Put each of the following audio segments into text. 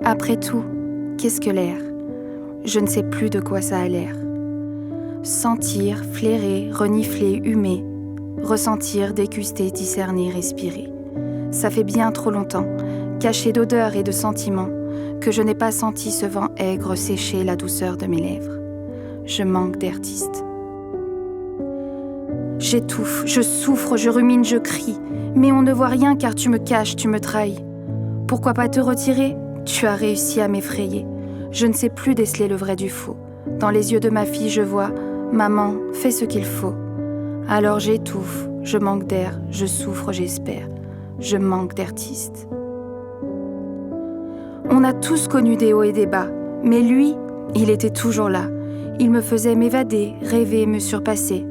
Après tout, qu'est-ce que l'air ? Je ne sais plus de quoi ça a l'air. Sentir, flairer, renifler, humer, ressentir, déguster, discerner, respirer. Ça fait bien trop longtemps, caché d'odeurs et de sentiments, que je n'ai pas senti ce vent aigre sécher la douceur de mes lèvres. Je manque d'artiste. J'étouffe, je souffre, je rumine, je crie, mais on ne voit rien car tu me caches, tu me trahis. Pourquoi pas te retirer ? Tu as réussi à m'effrayer. Je ne sais plus déceler le vrai du faux. Dans les yeux de ma fille, je vois « Maman, fais ce qu'il faut ». Alors j'étouffe, je manque d'air, je souffre, j'espère. Je manque d'artiste. On a tous connu des hauts et des bas, mais lui, il était toujours là. Il me faisait m'évader, rêver, me surpasser.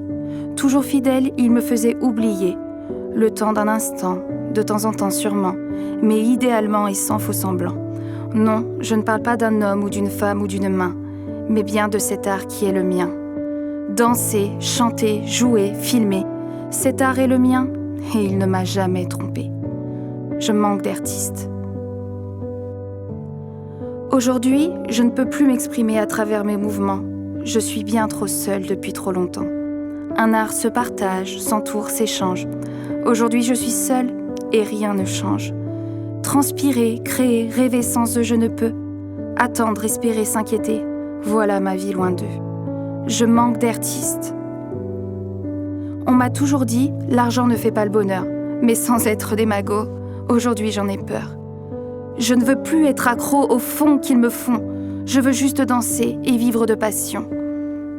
Toujours fidèle, il me faisait oublier. Le temps d'un instant, de temps en temps sûrement, mais idéalement et sans faux semblant. Non, je ne parle pas d'un homme ou d'une femme ou d'une main, mais bien de cet art qui est le mien. Danser, chanter, jouer, filmer, cet art est le mien et il ne m'a jamais trompé. Je manque d'artiste. Aujourd'hui, je ne peux plus m'exprimer à travers mes mouvements. Je suis bien trop seule depuis trop longtemps. Un art se partage, s'entoure, s'échange. Aujourd'hui, je suis seule et rien ne change. Transpirer, créer, rêver sans eux, je ne peux. Attendre, espérer, s'inquiéter, voilà ma vie loin d'eux. Je manque d'artiste. On m'a toujours dit, l'argent ne fait pas le bonheur. Mais sans être démago, aujourd'hui j'en ai peur. Je ne veux plus être accro au fond qu'ils me font. Je veux juste danser et vivre de passion.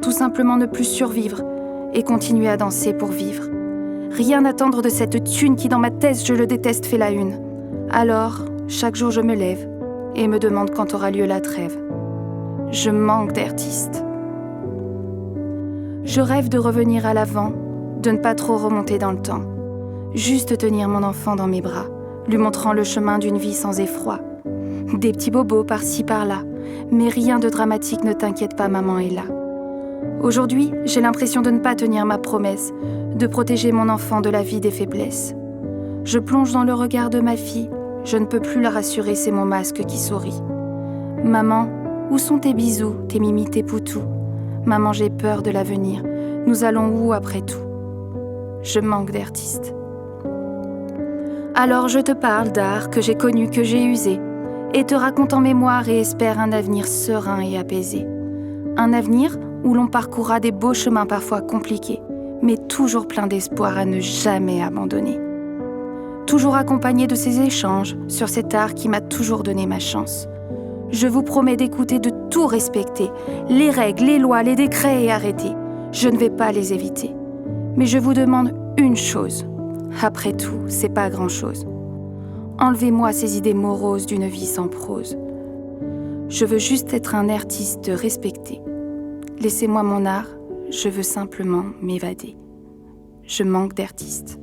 Tout simplement ne plus survivre et continuer à danser pour vivre. Rien attendre de cette thune qui dans ma tête, je le déteste, fait la une. Alors, chaque jour je me lève et me demande quand aura lieu la trêve. Je manque d'artiste. Je rêve de revenir à l'avant, de ne pas trop remonter dans le temps. Juste tenir mon enfant dans mes bras, lui montrant le chemin d'une vie sans effroi. Des petits bobos par-ci par-là, mais rien de dramatique, ne t'inquiète pas, maman est là. Aujourd'hui, j'ai l'impression de ne pas tenir ma promesse, de protéger mon enfant de la vie des faiblesses. Je plonge dans le regard de ma fille, je ne peux plus la rassurer, c'est mon masque qui sourit. Maman, où sont tes bisous, tes mimis, tes poutous ? Maman, j'ai peur de l'avenir, nous allons où après tout ? Je manque d'artiste. Alors je te parle d'art que j'ai connu, que j'ai usé, et te raconte en mémoire et espère un avenir serein et apaisé. Un avenir où l'on parcourra des beaux chemins parfois compliqués, mais toujours plein d'espoir à ne jamais abandonner. Toujours accompagné de ces échanges sur cet art qui m'a toujours donné ma chance. Je vous promets d'écouter, de tout respecter, les règles, les lois, les décrets et arrêter. Je ne vais pas les éviter. Mais je vous demande une chose. Après tout, c'est pas grand-chose. Enlevez-moi ces idées moroses d'une vie sans prose. Je veux juste être un artiste respecté. Laissez-moi mon art, je veux simplement m'évader. Je manque d'artiste.